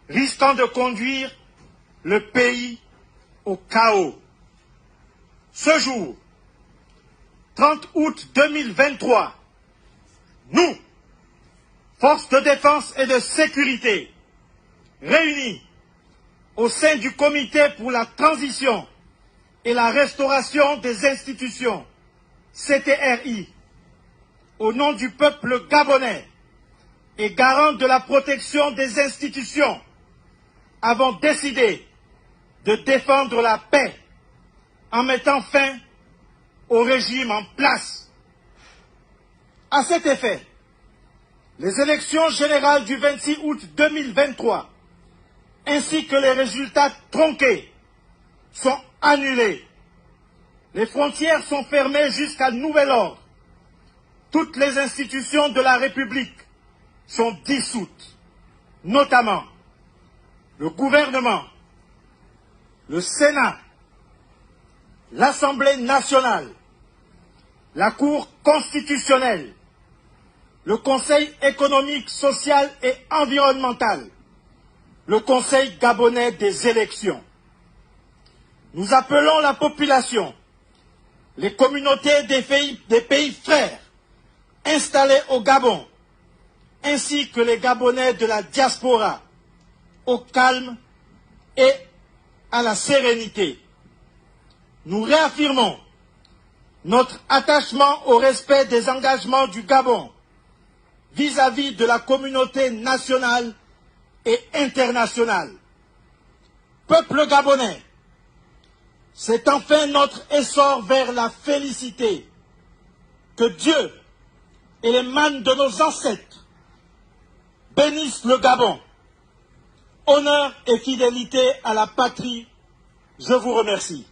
risquant de conduire le pays au chaos. Ce jour, 30 août 2023, nous, forces de défense et de sécurité, réunis au sein du Comité pour la transition et la restauration des institutions, CTRI, au nom du peuple gabonais et garant de la protection des institutions, avons décidé de défendre la paix en mettant fin au régime en place. À cet effet, les élections générales du 26 août 2023 ainsi que les résultats tronqués sont annulés. Les frontières sont fermées jusqu'à nouvel ordre. Toutes les institutions de la République sont dissoutes, notamment le gouvernement, le Sénat, l'Assemblée nationale, la Cour constitutionnelle, le Conseil économique, social et environnemental, le Conseil gabonais des élections. Nous appelons la population, les communautés des pays frères installés au Gabon, ainsi que les Gabonais de la diaspora, au calme et à la sérénité. Nous réaffirmons notre attachement au respect des engagements du Gabon vis-à-vis de la communauté nationale et internationale. Peuple gabonais, c'est enfin notre essor vers la félicité. Que Dieu et les mânes de nos ancêtres bénissent le Gabon. Honneur et fidélité à la patrie, je vous remercie.